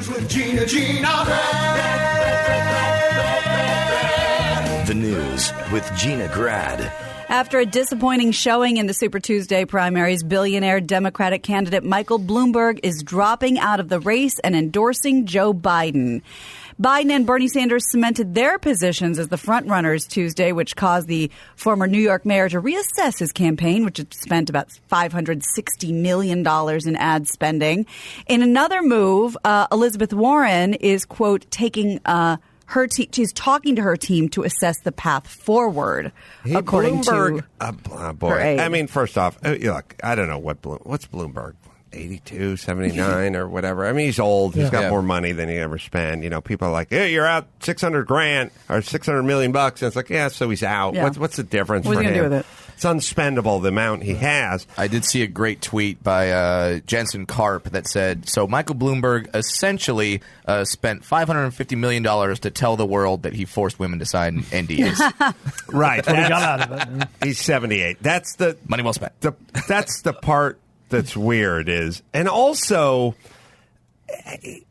News with Gina. The News with Gina Grad. After a disappointing showing in the Super Tuesday primaries, billionaire Democratic candidate Michael Bloomberg is dropping out of the race and endorsing Joe Biden. Biden and Bernie Sanders cemented their positions as the frontrunners Tuesday, which caused the former New York mayor to reassess his campaign, which had spent about $560 million in ad spending. In another move, Elizabeth Warren is, quote, taking she's talking to her team to assess the path forward, according Bloomberg, to boy. her aide. I mean, first off, look, I don't know what's Bloomberg, 82, 79 or whatever. I mean, he's old. He's got more money than he ever spent. You know, people are like, hey, you're out $600,000 or $600 million bucks. And it's like, yeah, so he's out. Yeah. What's the difference What's for he him? gonna do with it? It's unspendable, the amount he has. I did see a great tweet by Jensen Karp that said, so Michael Bloomberg essentially spent $550 million to tell the world that he forced women to sign NDAs. Right. What he got out of it. He's 78. That's the Money well spent. That's the part that's weird is, and also,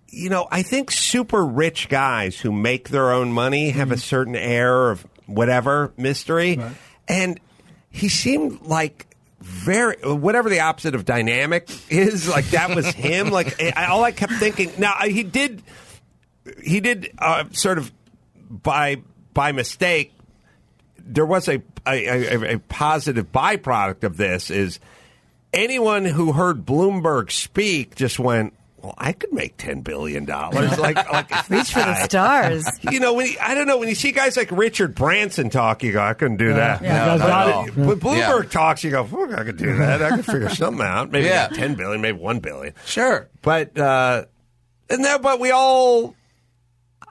you know, I think super rich guys who make their own money have a certain air of whatever mystery. Right. And he seemed like whatever the opposite of dynamic is, like that was him. Like all I kept thinking. Now he did sort of by mistake. There was a positive byproduct of this is anyone who heard Bloomberg speak just went, well, I could make $10 billion. Like reach for the stars. You know, I don't know, when you see guys like Richard Branson talk, you go, I couldn't do that. Yeah. When Bloomberg talks, you go, fuck, I could do that. I could figure something out. Maybe not $10 billion, maybe $1 billion. Sure. But but we all,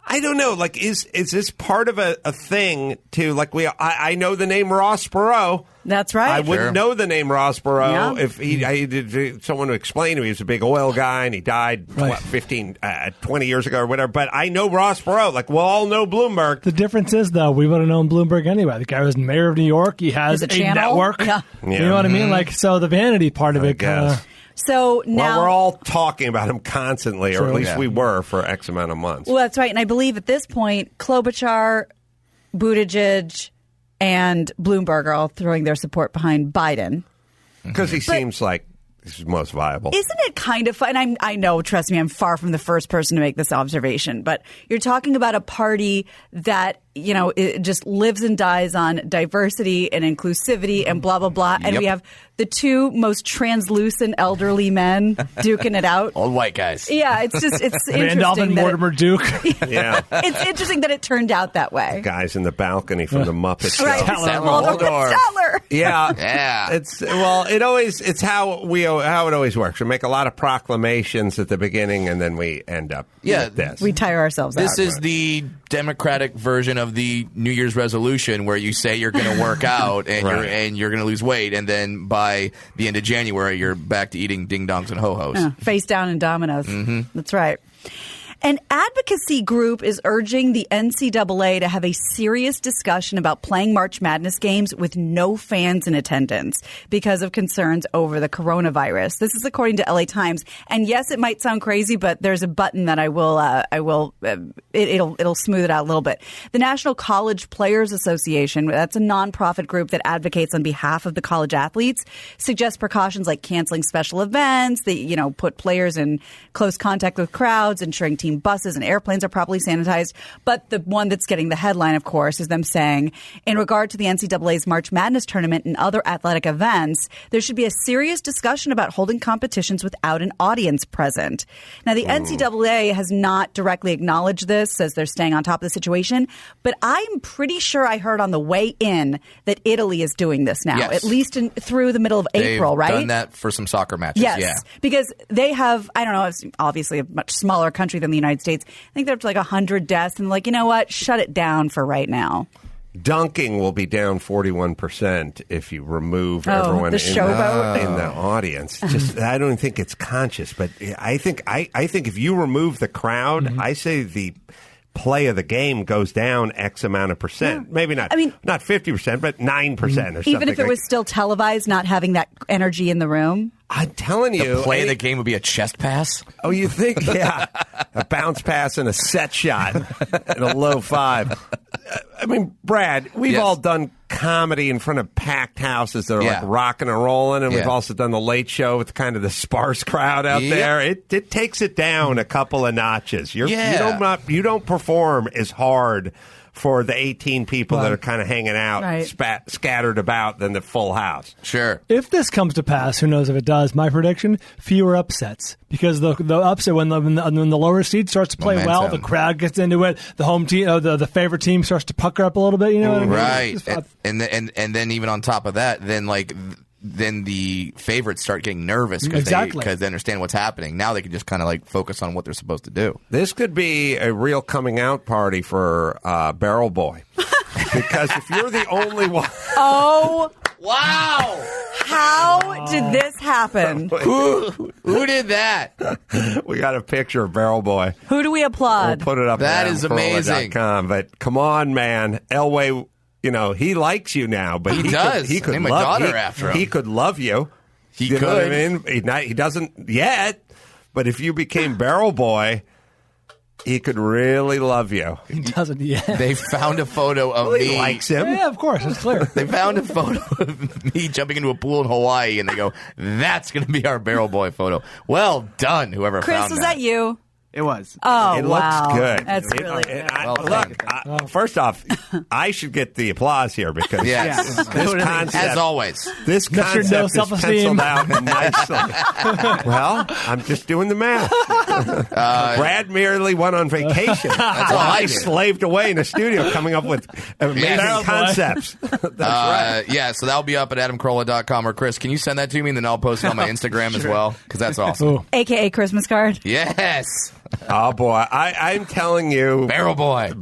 I don't know, like, is this part of a thing to, like, I know the name Ross Perot. That's right. I wouldn't know the name Ross Perot if I did someone to explain to me. He was a big oil guy, and he died 20 years ago or whatever. But I know Ross Perot. Like, we'll all know Bloomberg. The difference is, though, we would have known Bloomberg anyway. The guy was mayor of New York. He has a network. Yeah. You know what I mean? Like, so the vanity part of it kind of... So now we're all talking about him constantly, or at least we were for X amount of months. Well, that's right. And I believe at this point, Klobuchar, Buttigieg, and Bloomberg are all throwing their support behind Biden. Because he seems like he's most viable. Isn't it kind of fun? And I know, trust me, I'm far from the first person to make this observation, but you're talking about a party that, you know, it just lives and dies on diversity and inclusivity and blah, blah, blah. And we have the two most translucent elderly men duking it out. Old white guys. Yeah, it's interesting. Randolph and Mortimer Duke. Yeah. It's interesting that it turned out that way. Guys in the balcony from the Muppet Show. Right. Stellar. Yeah. Yeah. It's how it always works. We make a lot of proclamations at the beginning, and then we end up with this. We tire ourselves out. This is the Democratic version of the New Year's resolution where you say you're going to work out and you're going to lose weight, and then by the end of January you're back to eating ding-dongs and ho-hos. Face down in Domino's. That's right. An advocacy group is urging the NCAA to have a serious discussion about playing March Madness games with no fans in attendance because of concerns over the coronavirus. This is according to LA Times. And yes, it might sound crazy, but there's a button that it'll smooth it out a little bit. The National College Players Association, that's a nonprofit group that advocates on behalf of the college athletes, suggests precautions like canceling special events, that, put players in close contact with crowds, ensuring team buses and airplanes are properly sanitized. But the one that's getting the headline, of course, is them saying, in regard to the NCAA's March Madness tournament and other athletic events, there should be a serious discussion about holding competitions without an audience present. Now, the NCAA has not directly acknowledged this, says they're staying on top of the situation. But I'm pretty sure I heard on the way in that Italy is doing this now, at least through the middle of April, right? They've done that for some soccer matches, yes, because they have, I don't know, it's obviously a much smaller country than the United States. I think they're up to like 100 deaths, and like, you know what? Shut it down for right now. Dunking will be down 41% if you remove everyone in the audience. Just, I don't think it's conscious, but I think if you remove the crowd, I say the play of the game goes down X amount of percent. Maybe not. I mean, not 50%, but 9% or something. Even if it was still televised, not having that energy in the room. I'm telling you, the play of the game would be a chest pass. Oh, you think? Yeah, a bounce pass and a set shot and a low five. I mean, Brad, we've all done comedy in front of packed houses that are like rocking and rolling, and we've also done the Late Show with kind of the sparse crowd out there. It takes it down a couple of notches. You don't perform as hard for the 18 people that are kind of hanging out, scattered about, than the full house. Sure. If this comes to pass, who knows if it does, my prediction, fewer upsets. Because the upset, when the lower seed starts to play well, the crowd gets into it, the home team, the favorite team starts to pucker up a little bit, you know what I mean? Right. And then even on top of that, then the favorites start getting nervous because they understand what's happening. Now they can just kind of focus on what they're supposed to do. This could be a real coming out party for Barrel Boy. Because if you're the only one... Oh, wow! How did this happen? Who did that? We got a picture of Barrel Boy. Who do we applaud? We'll put it up that at is amazing. But come on, man. Elway... he likes you now, but he does. He could name love a daughter after him. He could love you. He could. Know what I mean? He doesn't yet, but if you became Barrel Boy, he could really love you. He doesn't yet. They found a photo of me. He likes him. Yeah, of course. It's clear. They found a photo of me jumping into a pool in Hawaii, and they go, "That's going to be our Barrel Boy photo." Well done, whoever Chris, found that. was that you? It was. Oh, it wow. looks good. That's really good. First off, I should get the applause here because yes. this concept, as always, this concept no is self-esteem. penciled out nicely. Well, I'm just doing the math. Brad merely went on vacation. That's all I did. Slaved away in a studio coming up with amazing concepts. That's right. Yeah, so that'll be up at AdamCarolla.com. Or Chris, can you send that to me and then I'll post it on my Instagram as well? Because that's awesome. Ooh. AKA Christmas card. Yes. Oh, boy. I'm telling you. Barrel Boy.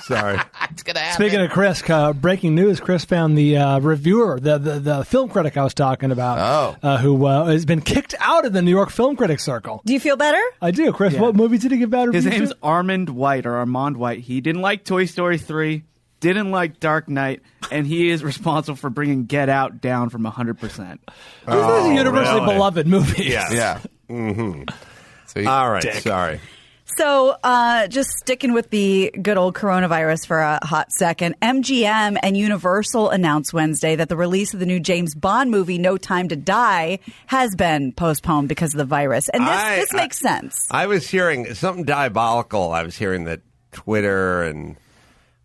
Sorry. It's going to happen. Speaking of Chris, breaking news, Chris found the reviewer, the film critic I was talking about, who has been kicked out of the New York Film Critics Circle. Do you feel better? I do. Chris, what movie did he give bad reviews? His name's Armand White. He didn't like Toy Story 3, didn't like Dark Knight, and he is responsible for bringing Get Out down from 100%. This is a universally beloved movie. Yes. Yeah. Mm-hmm. So all right. Sorry. So just sticking with the good old coronavirus for a hot second, MGM and Universal announced Wednesday that the release of the new James Bond movie, No Time to Die, has been postponed because of the virus. And this makes sense. I was hearing something diabolical. I was hearing that Twitter and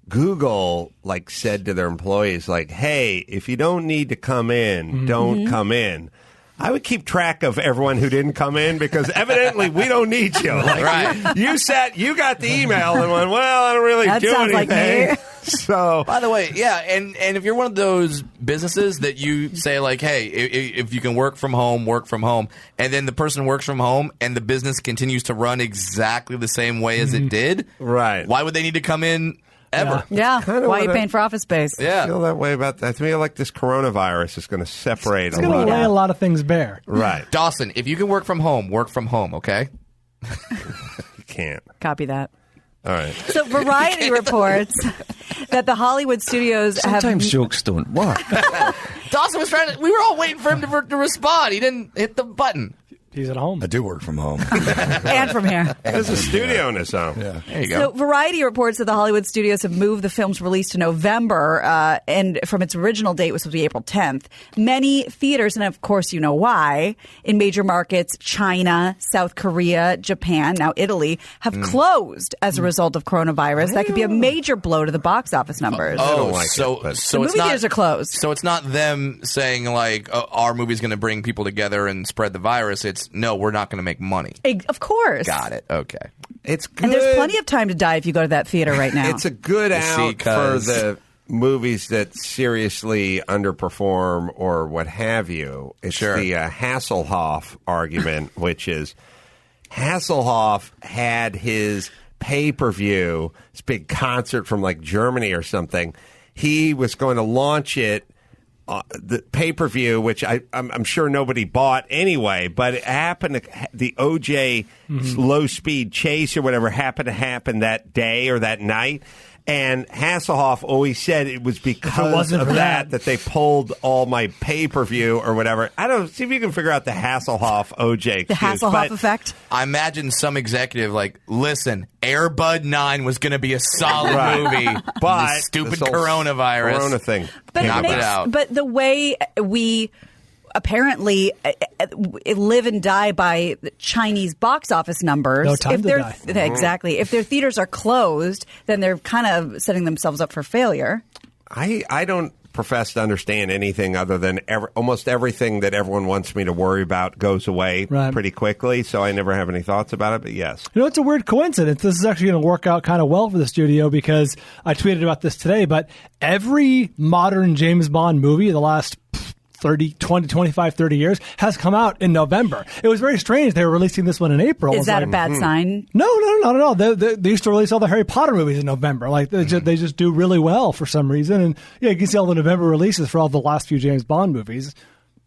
Google said to their employees, hey, if you don't need to come in, don't come in. I would keep track of everyone who didn't come in because evidently we don't need you. Right. You got the email and went, well, I don't really that do sounds anything. Like me. So, by the way, and if you're one of those businesses that you say hey, if you can work from home, and then the person works from home and the business continues to run exactly the same way as it did, right? Why would they need to come in? Ever. Yeah. Why are you paying for office space? I feel that way about that. I feel like this coronavirus is going to separate it's going to lay a lot of things bare. Right. Dawson, if you can work from home, okay? You can't. Copy that. All right. So Variety reports that the Hollywood studios Sometimes jokes don't work. Dawson was we were all waiting for him to respond. He didn't hit the button. He's at home. I do work from home. And from here. There's a studio in his home. Yeah. There you go. So Variety reports that the Hollywood studios have moved the film's release to November, and from its original date was supposed to be April 10th. Many theaters, and of course you know why, in major markets, China, South Korea, Japan, now Italy, have closed as a result of coronavirus. That could be a major blow to the box office numbers. So the it's movie not, theaters are closed. So it's not them saying our movie's going to bring people together and spread the virus. It's no, we're not going to make money. Of course. Got it. Okay. It's good. And there's plenty of time to die if you go to that theater right now. It's a good out for the movies that seriously underperform or what have you. It's the Hasselhoff argument, which is Hasselhoff had his pay-per-view, this big concert from Germany or something. He was going to launch it the pay-per-view, which I'm sure nobody bought anyway, but it happened. The OJ low-speed chase or whatever happened to happen that day or that night. And Hasselhoff always said it was because of that they pulled all my pay-per-view or whatever. I don't see if you can figure out the Hasselhoff OJ excuse. The Hasselhoff effect? I imagine some executive like, listen, Air Bud 9 was going to be a solid movie. But this stupid coronavirus. Corona thing. But knocked it out. But the way we apparently live and die by Chinese box office numbers. No time to die. Exactly. If their theaters are closed, then they're kind of setting themselves up for failure. I don't profess to understand anything other than almost everything that everyone wants me to worry about goes away pretty quickly, so I never have any thoughts about it, but yes. You know, it's a weird coincidence. This is actually going to work out kind of well for the studio because I tweeted about this today, but every modern James Bond movie in the last 30 years has come out in November. It was very strange. They were releasing this one in April. Is that a bad sign? No, not at all. They used to release all the Harry Potter movies in November. Like they just do really well for some reason. And yeah, you can see all the November releases for all the last few James Bond movies.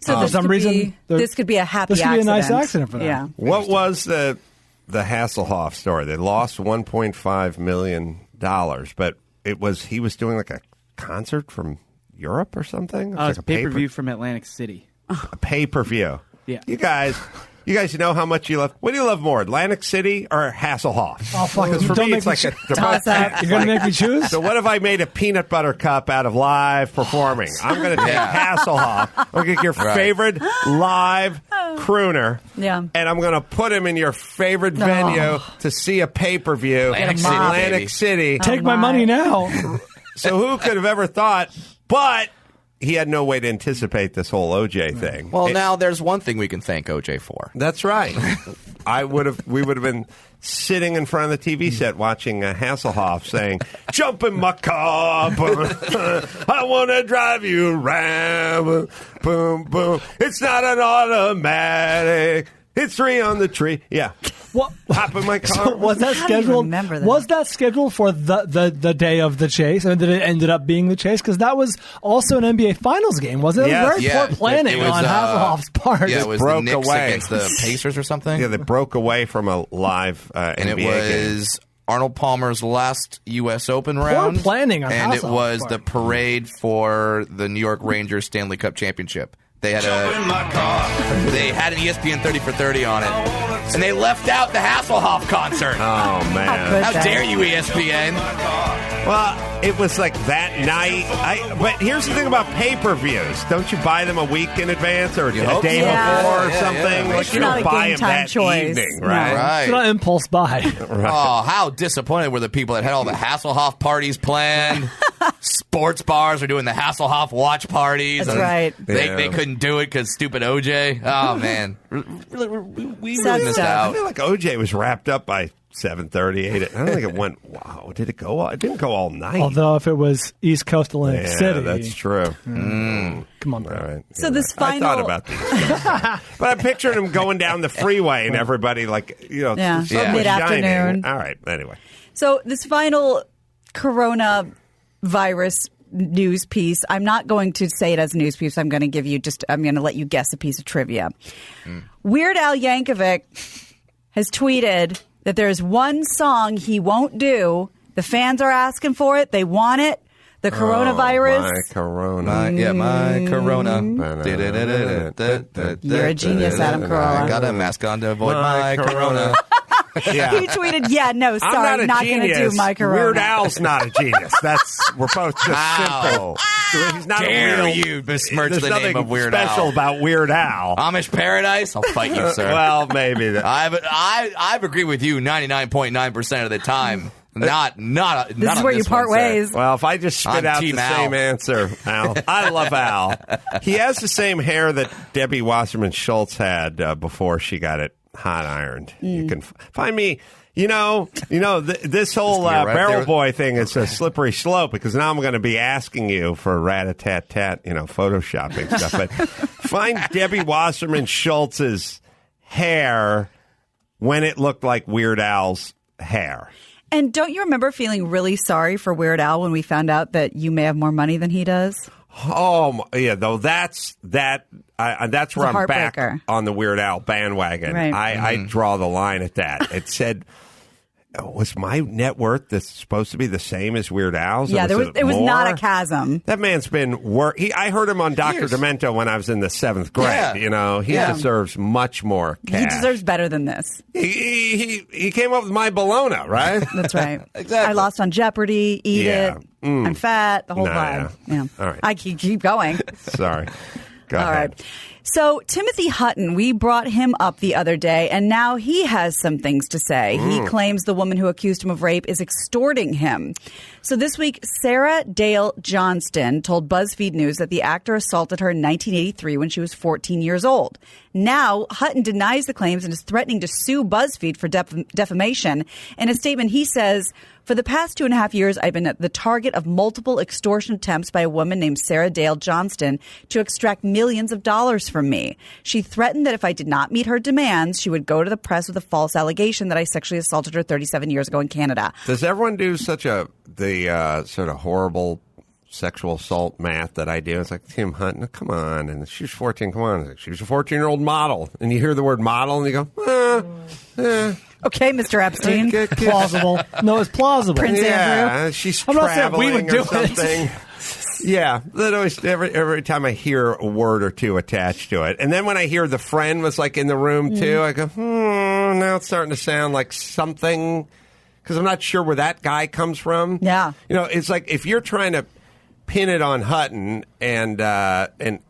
So for some reason, this could be a happy accident. This could be a nice accident for them. Yeah. What was the Hasselhoff story? They lost $1.5 million, but he was doing like a concert from Europe or something? It's a pay-per-view from Atlantic City. A pay-per-view. Yeah. You guys know how much you love. What do you love more, Atlantic City or Hasselhoff? Oh, fuck. Because for me, it's like you're going to make me choose? So what if I made a peanut butter cup out of live performing? I'm going to take Hasselhoff. I'm going to get your favorite live crooner. Yeah. And I'm going to put him in your favorite venue to see a pay-per-view in Atlantic City. Take my money now. So who could have ever thought? But he had no way to anticipate this whole OJ thing. Well, now there's one thing we can thank OJ for. That's right. We would have been sitting in front of the TV set watching Hasselhoff saying, "Jump in my car, I want to drive you around, boom, boom. It's not an automatic. It's 3 on the tree." Yeah. What? Hop in my car. So was that scheduled? Remember that. Was that scheduled for the day of the chase, and did it ended up being the chase? Because that was also an NBA Finals game, wasn't it? Yes. It was very poor planning on Hasselhoff's part. Yeah, it was broke the Knicks away against the Pacers or something. Yeah, they broke away from a live and NBA it was game. Arnold Palmer's last U.S. Open round. Planning on and it Hasselhoff's was part. the parade for the New York Rangers Stanley Cup Championship. They had an ESPN 30 for 30 on it, and they left out the Hasselhoff concert. Oh man! How dare you, ESPN? Well, it was like that night. But here's the thing about pay-per-views: don't you buy them a week in advance or a day hope so. before or Yeah, something? yeah. Like It's you not don't a buy game them time that choice. evening, No. right? It's not impulse buy. Oh, how disappointed were the people that had all the Hasselhoff parties planned? Sports bars are doing the Hasselhoff watch parties. That's right. They couldn't do it because stupid OJ. Oh, man. We Sad really missed stuff. I out. feel like OJ was wrapped up by 7:30, 8. I don't think it went. Wow, did it go? It didn't go all night. Although if it was East Coast Atlantic City, that's true. Come on, All bro. right. So this I final- thought about these things. But I'm picturing him going down the freeway and everybody like, Yeah. the sun was Mid-afternoon. shining. All right. Anyway. So this final coronavirus news piece, I'm not going to say it as a news piece. I'm going to let you guess a piece of trivia. Weird Al Yankovic has tweeted that there's one song he won't do. The fans are asking for it. They want it. The coronavirus. My corona. My corona. You're a genius, Adam Carolla. I got a mask on to avoid my corona. Yeah. He tweeted, "No, sorry, I'm not going to do my corona." Weird Al's not a genius. We're both just Wow. simple. He's not Dare a real, you besmirch there's the name nothing of Weird special Al. about Weird Al. Amish Paradise? I'll fight you, sir. Well, maybe. I've agreed with you 99.9% of the time. Not This is where you part ways. Well, if I just spit I'm out Team the Al. same answer, Al. I love Al. He has the same hair that Debbie Wasserman Schultz had before she got it hot ironed. You can find me. This whole right barrel there. boy thing is a slippery slope because now I'm going to be asking you for rat-a-tat-tat, photoshopping stuff. But find Debbie Wasserman Schultz's hair when it looked like Weird Al's hair. And don't you remember feeling really sorry for Weird Al when we found out that you may have more money than he does? Yeah, though that's where I'm back on the Weird Al bandwagon. Right. I draw the line at that. It said, was my net worth supposed to be the same as Weird Al's? Yeah, it was not a chasm. That man's been I heard him on Dr. Demento when I was in the 7th grade. Yeah. You know, he deserves much more cash. He deserves better than this. He came up with my bologna, right? That's right. Exactly. I lost on Jeopardy, Eat It, I'm fat, the whole vibe. Yeah. All right. I keep going. Sorry. Go All ahead. right. So Timothy Hutton, we brought him up the other day, and now he has some things to say. He claims the woman who accused him of rape is extorting him. So this week, Sarah Dale Johnston told BuzzFeed News that the actor assaulted her in 1983 when she was 14 years old. Now, Hutton denies the claims and is threatening to sue BuzzFeed for defamation. In a statement, he says, "For the past 2.5 years, I've been the target of multiple extortion attempts by a woman named Sarah Dale Johnston to extract millions of dollars from me. She threatened that if I did not meet her demands, she would go to the press with a false allegation that I sexually assaulted her 37 years ago in Canada." Does everyone do the sort of horrible sexual assault math that I do? It's like, Tim Hutton, come on. And she was 14, come on. She was a 14-year-old model. And you hear the word model and you go, Okay, Mr. Epstein. Plausible. No, it's plausible. Prince Andrew. She's I'm not saying we traveling would do or something. Yeah, that always every time I hear a word or two attached to it, and then when I hear the friend was like in the room too, I go, now it's starting to sound like something, because I'm not sure where that guy comes from. Yeah, you know, it's like if you're trying to pin it on Hutton, and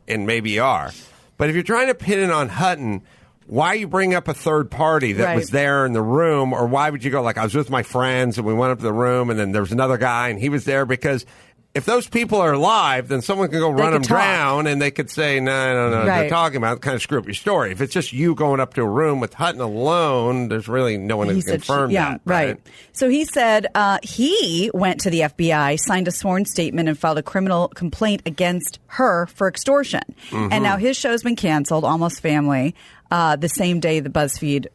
maybe you are, but if you're trying to pin it on Hutton, why you bring up a third party that was there in the room, or why would you go like, I was with my friends and we went up to the room and then there was another guy and he was there? Because if those people are alive, then someone can go run them down and they could say, no, they're talking about, kind of screw up your story. If it's just you going up to a room with Hutton alone, there's really no one who can confirm that. Right. So he said he went to the FBI, signed a sworn statement, and filed a criminal complaint against her for extortion. And now his show's been canceled, Almost Family, the same day the BuzzFeed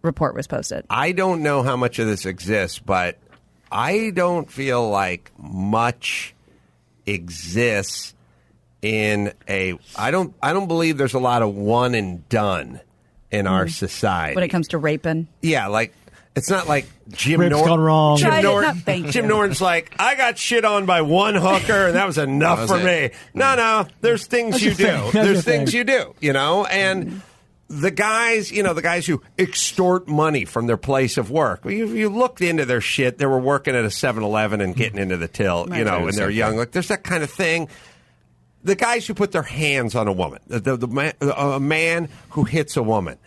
report was posted. I don't know how much of this exists, but I don't feel like much exists in I don't believe there's a lot of one and done in our society when it comes to raping. Yeah, like it's not like Jim Rape's gone wrong. Jim Norton's like, I got shit on by one hooker and that was enough for me. No, there's things you do. There's things you do, you know, and the guys who extort money from their place of work. You looked into their shit. They were working at a 7-Eleven and getting into the till, when they're young. Like, there's that kind of thing. The guys who put their hands on a woman, a man who hits a woman,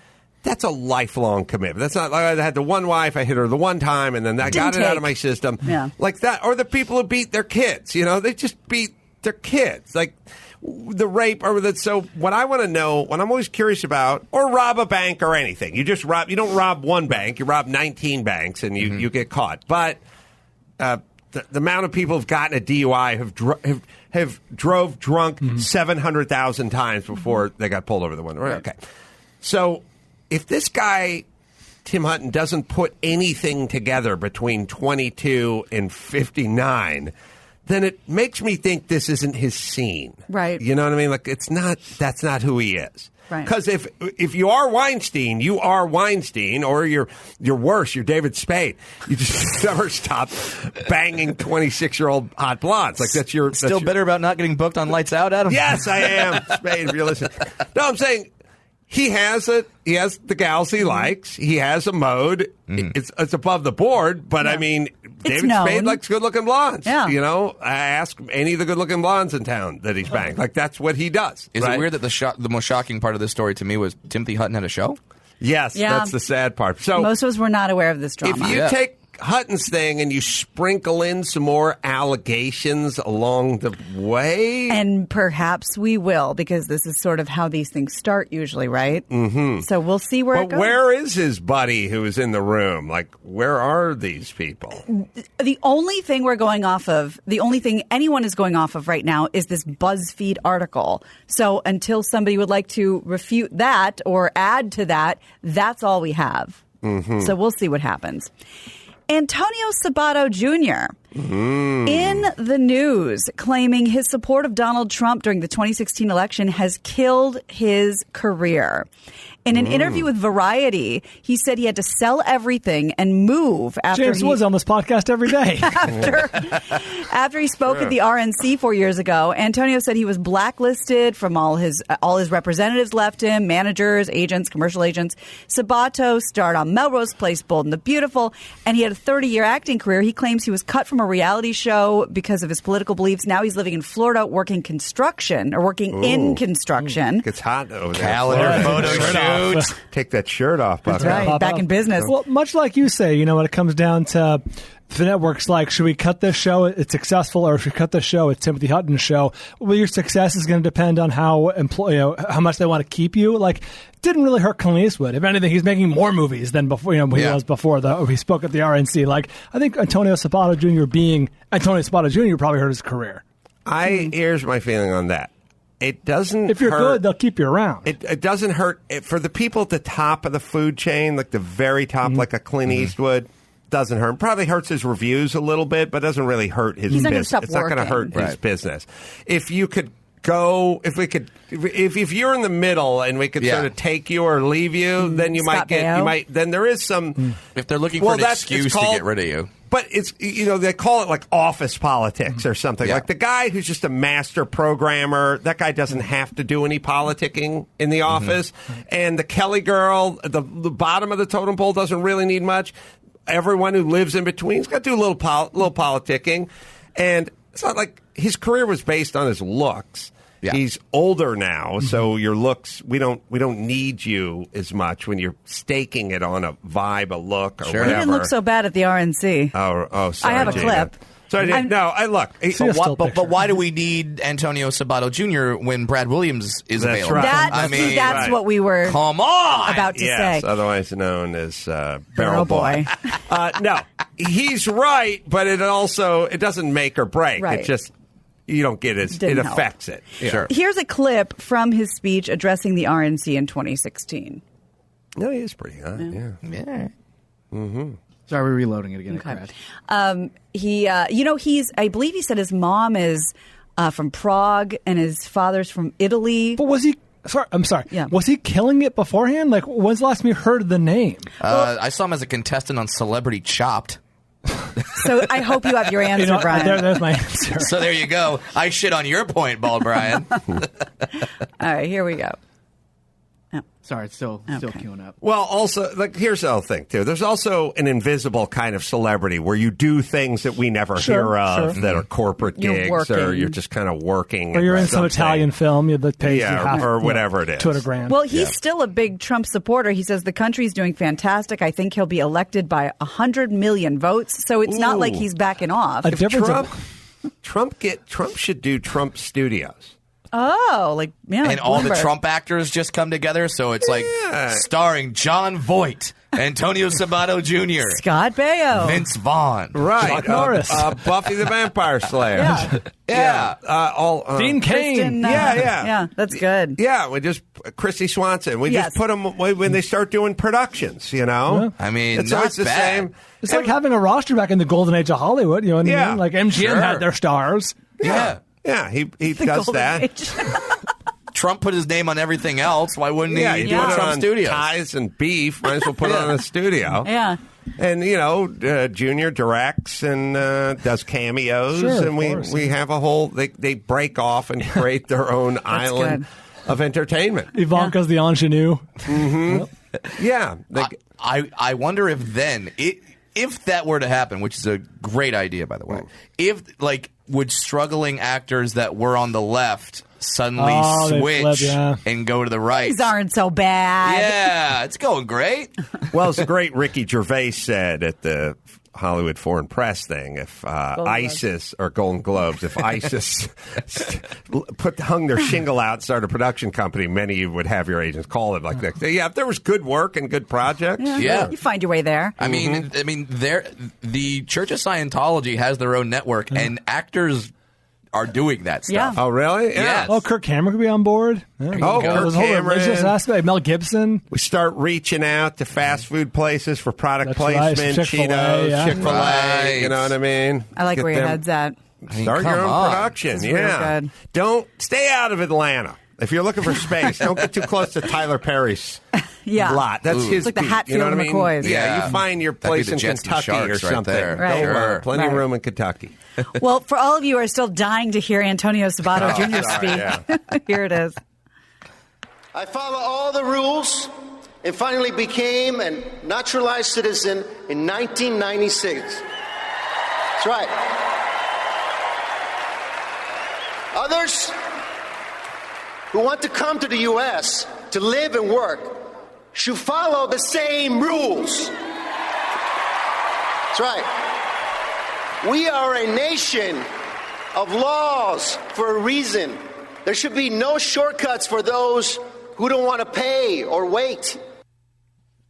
that's a lifelong commitment. That's not like I had the one wife, I hit her the one time, and then I got it out of my system. Yeah. Like that. Or the people who beat their kids. They just beat their kids. Like, the rape or that. So what I want to know, what I'm always curious about, or rob a bank or anything. You don't rob one bank, you rob 19 banks and you get caught. But the amount of people who've gotten a DUI have drove drunk 700,000 times before they got pulled over the window. Right. Okay. So if this guy, Tim Hutton, doesn't put anything together between 22 and 59, then it makes me think this isn't his scene. Right. You know what I mean? Like, that's not who he is. Right. Because if you are Weinstein, you are Weinstein, or you're worse, you're David Spade. You just never stop banging 26-year-old hot blondes. Like, that's your... Still bitter about not getting booked on Lights Out, Adam? Yes, I am, Spade, if you're listening. No, I'm saying... He has the gals he likes. He has a mode. It's above the board, but I mean, David Spade likes good-looking blondes. Yeah. I ask any of the good-looking blondes in town that he's banged. Like, that's what he does. Is it weird that the most shocking part of this story to me was Timothy Hutton had a show? Yes, that's the sad part. So most of us were not aware of this drama. If you take Hutton's thing and you sprinkle in some more allegations along the way, and perhaps we will, because this is sort of how these things start usually, right? Mm-hmm. So we'll see where it goes. Where is his buddy who is in the room? Like, where are these people? The only thing we're going off of, the only thing anyone is going off of right now is this BuzzFeed article. So until somebody would like to refute that or add to that, that's all we have. Mm-hmm. So we'll see what happens. Antonio Sabato Jr. In the news, claiming his support of Donald Trump during the 2016 election has killed his career. In an interview with Variety, he said he had to sell everything and move after James was on this podcast every day. after he spoke at the RNC 4 years ago. Antonio said he was blacklisted from all his representatives left him, managers, agents, commercial agents. Sabato starred on Melrose Place, Bold and the Beautiful, and he had a 30-year acting career. He claims he was cut from a reality show because of his political beliefs. Now he's living in Florida, working in construction. It's hot over there. Calendar photo shoot. Take that shirt off, Buck. That's right. Back in business. Well, much like you say, when it comes down to the networks, like, should we cut this show? It's successful, or should we cut this show? It's Timothy Hutton's show. Well, your success is going to depend on how much they want to keep you. Like, it didn't really hurt Clint Eastwood. If anything, he's making more movies than before. He was before he spoke at the RNC. Like, I think Antonio Sabato Jr. being Antonio Sabato Jr. probably hurt his career. Here's my feeling on that. It doesn't. If you're hurt, good, they'll keep you around. It doesn't hurt for the people at the top of the food chain, like the very top, like a Clint Eastwood. Doesn't hurt. Probably hurts his reviews a little bit, but doesn't really hurt his business. It's not going to hurt his business. If you could go, if you're in the middle and we could sort of take you or leave you, then then there is some. If they're looking for an excuse to get rid of you. But it's, they call it like office politics or something. Like the guy who's just a master programmer, that guy doesn't have to do any politicking in the office. And the Kelly girl, the bottom of the totem pole, doesn't really need much. Everyone who lives in between's got to do a little politicking. And it's not like his career was based on his looks. Yeah. He's older now, so your looks, we don't need you as much when you're staking it on a vibe, a look, or whatever. He didn't look so bad at the RNC. Oh, sorry, I have a Gina. clip. Sorry, look. But why do we need Antonio Sabato Jr. when Brad Williams is available? Right. That's what we were about to say. Otherwise known as Barrel Boy. No, he's right, but it doesn't make or break. Right. It just, you don't get it affects it. Yeah. Sure. Here's a clip from his speech addressing the RNC in 2016. No, he is pretty hot. Yeah. Mm-hmm. Sorry, we're reloading it again. Okay. I believe he said his mom is from Prague and his father's from Italy. But was he? I'm sorry. Yeah. Was he killing it beforehand? Like, when's the last time you heard the name? I saw him as a contestant on Celebrity Chopped. So I hope you have your answer, Brian. There's my answer. So there you go. I shit on your point, Bald Brian. All right, here we go. Sorry, it's still queuing up. Well, also, here's the other thing, too. There's also an invisible kind of celebrity where you do things that we never hear of that are corporate gigs, or you're just kind of working. Or you're in some Italian film that pays you half, or whatever it is. $200,000. Well, he's still a big Trump supporter. He says the country's doing fantastic. I think he'll be elected by 100 million votes. So it's not like he's backing off. Trump should do Trump Studios. Oh, and all the Trump actors just come together, so it's like starring John Voight, Antonio Sabato Jr., Scott Baio, Vince Vaughn, right, Chuck Norris, Buffy the Vampire Slayer, Dean Cain, yeah, that's good. Yeah, we just Christy Swanson. We just put them when they start doing productions. I mean, it's always the same. It's like having a roster back in the golden age of Hollywood. You know what I mean? Like MGM had their stars. Yeah, he does that. Trump put his name on everything else. Why wouldn't he do put Trump on Studios? Ties and beef. Might as well put it on a studio. Yeah. And, Junior directs and does cameos. And we have a whole, they break off and create their own island of entertainment. Ivanka's the ingenue. Mm-hmm. Yep. Yeah. I wonder if then, if that were to happen, which is a great idea, by the way, would struggling actors that were on the left suddenly switch and go to the right? These aren't so bad. Yeah, it's going great. Well, it's a great Ricky Gervais said at the Hollywood Foreign Press thing. If ISIS or Golden Globes, if ISIS hung their shingle out and started a production company, many of you would have your agents call it like that. Yeah, if there was good work and good projects, you find your way there. I mean, the Church of Scientology has their own network, and actors are doing that stuff. Yeah. Oh, really? Yes. Oh, Kirk Cameron could be on board. Yeah. Oh, go. Kirk There's a whole religious Cameron. aspect. Mel Gibson. We start reaching out to fast food places for product That's right. placement, Chick-fil-A, Cheetos, yeah. Chick-fil-A, Right. you know what I mean? I like Get where your them- head's at. Start your come own on. production, This is real good. Don't stay out of Atlanta. If you're looking for space, don't get too close to Tyler Perry's Yeah. lot. That's his It's like the beat, Hatfield you know what I mean? McCoys. Yeah, Yeah. you find your That'd be place the in Jets and Kentucky or Sharks right something. there. Right. Don't worry. Sure. Plenty of Right. room in Kentucky. Well, for all of you who are still dying to hear Antonio Sabato Jr. speak, here it is. I follow all the rules and finally became a naturalized citizen in 1996. That's right. Others who want to come to the U.S. to live and work should follow the same rules. That's right. We are a nation of laws for a reason. There should be no shortcuts for those who don't want to pay or wait.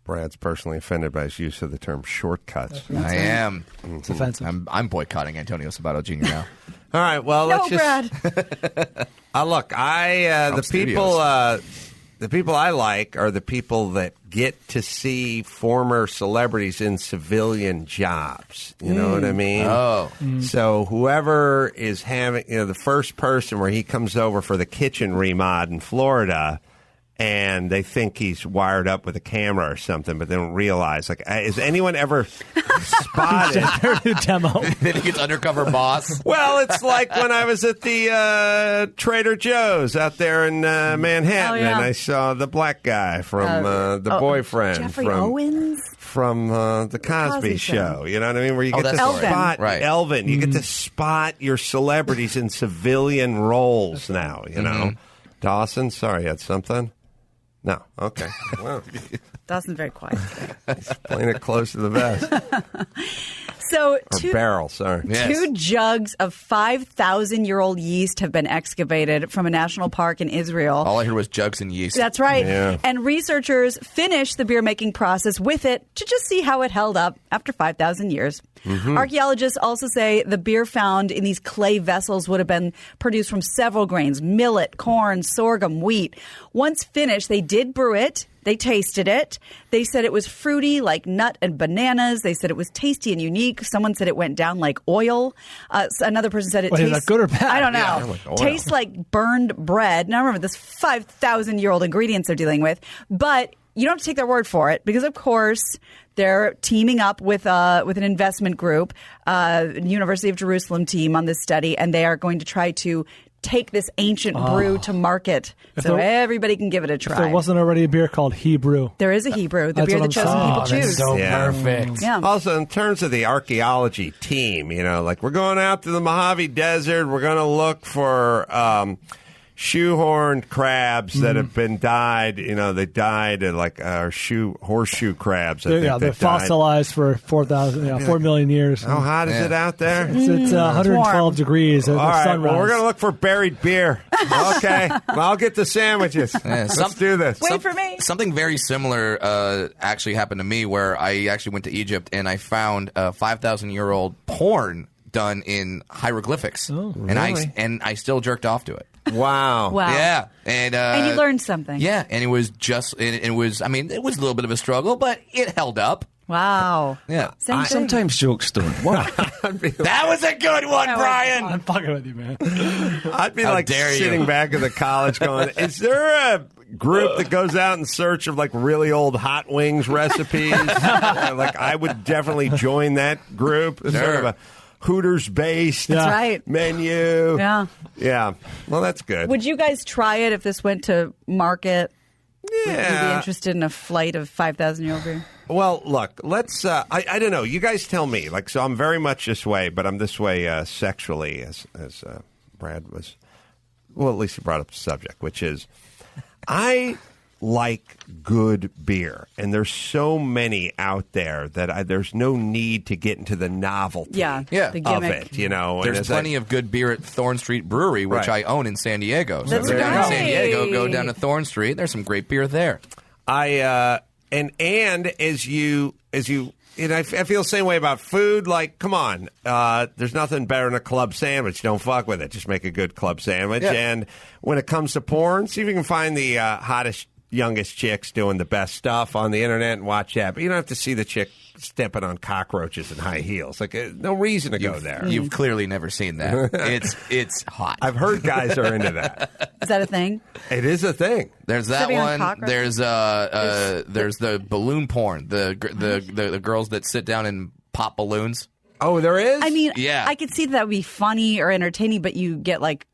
Brad's personally offended by his use of the term shortcuts. I am. It's offensive. I'm boycotting Antonio Sabato Jr. now. All right, well, No, let's just... Brad. Look, the people I like are the people that get to see former celebrities in civilian jobs. You know what I mean? Oh. So whoever is having, the first person where he comes over for the kitchen remod in Florida, and they think he's wired up with a camera or something, but they don't realize. Like, has anyone ever spotted? Their new demo. Then he gets undercover boss. Well, it's like when I was at the Trader Joe's out there in Manhattan, Oh, yeah. and I saw the black guy from the boyfriend Jeffrey from Owens? from the Cosby Cosby Show. Show. You know what I mean? Where you get that's to right. spot Right. Elvin. You get to spot your celebrities in civilian roles now. You know, Dawson. Sorry, you had something. No. Okay. Well, Dawson's very quiet today. playing it close to the vest. So Or barrel, sorry. Yes. 2 jugs of 5,000-year-old yeast have been excavated from a national park in Israel. All I heard was jugs and yeast. That's right. Yeah. And researchers finished the beer making process with it to just see how it held up after 5,000 years. Archaeologists also say the beer found in these clay vessels would have been produced from several grains: millet, corn, sorghum, wheat. Once finished, they did brew it. They tasted it. They said it was fruity like nut and bananas. They said it was tasty and unique. Someone said it went down like oil. Another person said it Wait, is tastes that good or bad? I don't know. Yeah, like oil. Tastes like burned bread. Now remember, this 5,000-year-old ingredients they're dealing with, but you don't have to take their word for it because, of course, they're teaming up with an investment group, University of Jerusalem team on this study, and they are going to try to take this ancient brew to market so everybody can give it a try. There wasn't already a beer called Hebrew. There is a Hebrew, the That's beer what the I'm chosen saying. people Oh, choose. that's so Yeah. perfect. Yeah. Also, in terms of the archaeology team, like we're going out to the Mojave Desert, we're going to look for shoehorned crabs that have been dyed. They died at like horseshoe crabs. I think They're that died. fossilized for 4 million years. How hot is it out there? It's 112 warm. degrees. All right, sunrise. well, we're going to look for buried beer. Okay, well, I'll get the sandwiches. Let's do this. Wait for me. Something very similar actually happened to me where I actually went to Egypt and I found a 5,000-year-old porn done in hieroglyphics. Oh, and I still jerked off to it. Wow. Wow. Yeah. And you learned something. Yeah, and it was it was a little bit of a struggle, but it held up. Wow. Yeah. Same thing. Sometimes jokes don't work. That was a good one, Brian. I'm fucking with you, man. I'd be How like dare you. sitting back at the college going, is there a group that goes out in search of like really old hot wings recipes? Like I would definitely join that group. It's sort of a Hooters based That's right. menu. Yeah. Yeah. Well, that's good. Would you guys try it if this went to market? Would you be Yeah. interested in a flight of 5,000-year-old beer? Well, look, let's, I don't know. You guys tell me. Like, so I'm very much this way, but I'm this way sexually as Brad was. Well, at least he brought up the subject, which is I like good beer. And there's so many out there that there's no need to get into the novelty Yeah. Yeah. The of gimmick. it, And There's as plenty of good beer at Thorn Street Brewery, which Right. I own in San Diego. So That's if you're down in San right. Diego, go down to Thorn Street. There's some great beer there. and as you I feel the same way about food. Like, come on, there's nothing better than a club sandwich. Don't fuck with it. Just make a good club sandwich. Yeah. And when it comes to porn, see if you can find the hottest, youngest chicks doing the best stuff on the internet and watch that. But you don't have to see the chick stepping on cockroaches in high heels. Like, no reason to go there. You've clearly never seen that. It's hot. I've heard guys are into that. Is that a thing? It is a thing. There's that Sitting on one. cockroaches? There's the balloon porn. The girls that sit down and pop balloons. Oh, there is? I mean, Yeah. I could see that would be funny or entertaining, but you get like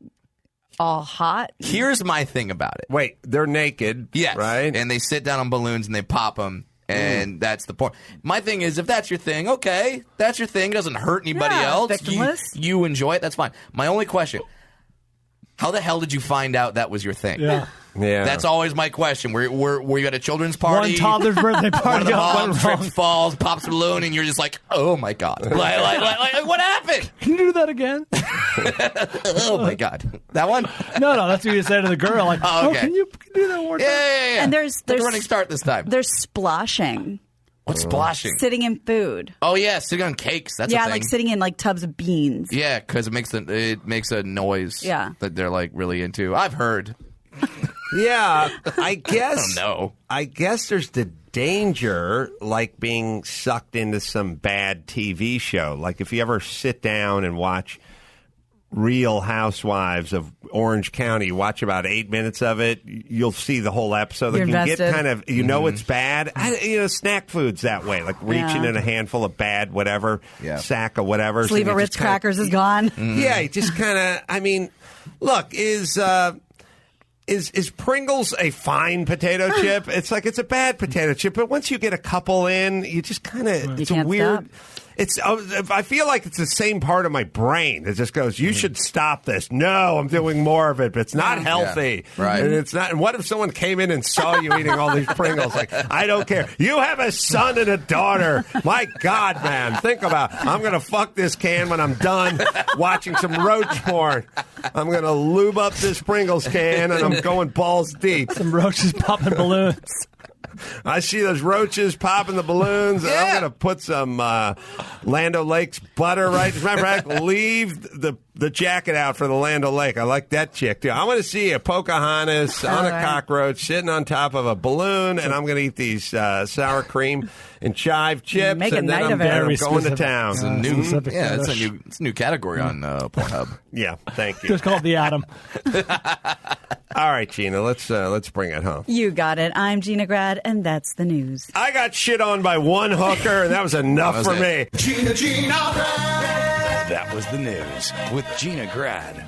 all hot. Here's my thing about it. Wait, they're naked, Yes. right? And they sit down on balloons and they pop them. And that's the point. My thing is, if that's your thing, okay, that's your thing. It doesn't hurt anybody Yeah, else. victimless. You enjoy it. That's fine. My only question: how the hell did you find out that was your thing? Yeah. Yeah. That's always my question. Were you at a children's party? One toddler's birthday One of party the went moms wrong. trips, falls, pops a balloon, and you're just like, oh my god, like what happened? Can you do that again? Oh my god, that one? No, that's what you say to the girl. Like, Oh, okay. can you do that one more time? Yeah. And there's Take a running start this time. There's splashing, What's splashing? sitting in food. Oh yeah, sitting on cakes. That's a Yeah, thing. like sitting in like tubs of beans. Yeah, because it makes a noise. Yeah. that they're like really into. I've heard. Yeah, I guess. I don't know. I guess there's the danger, like being sucked into some bad TV show. Like if you ever sit down and watch Real Housewives of Orange County, watch about 8 minutes of it, you'll see the whole episode. You're Like, you get invested. kind of, it's bad. Snack foods that way, like reaching in a handful of bad whatever, sack of whatever. Sleeve of Ritz crackers is gone. Yeah, you just kind of. I mean, look, is Pringles a fine potato chip? It's like it's a bad potato chip, but once you get a couple in, you just kind of. It's a can't weird. stop. I feel like it's the same part of my brain. It just goes, you should stop this. No, I'm doing more of it, but it's not healthy. Yeah, right. And it's not. And what if someone came in and saw you eating all these Pringles? Like, I don't care. You have a son and a daughter. My God, man. Think about it. I'm going to fuck this can when I'm done watching some roach porn. I'm going to lube up this Pringles can and I'm going balls deep. Some roaches popping balloons. I see those roaches popping the balloons, and I'm going to put some Land O'Lakes butter right. Remember, leave the jacket out for the Land O'Lake. I like that chick, too. I want to see a Pocahontas on a cockroach sitting on top of a balloon, and I'm going to eat these sour cream and chive chips, Make a and then night I'm of it. going Very to specific. town. It's a new, Specific it's fetish. a new category on Pornhub. Yeah, thank you. Just call it the Adam. All right, Gina, let's bring it home. You got it. I'm Gina Grad, and that's the news. I got shit on by one hooker, and that was enough for me. That was the news with Gina Grad.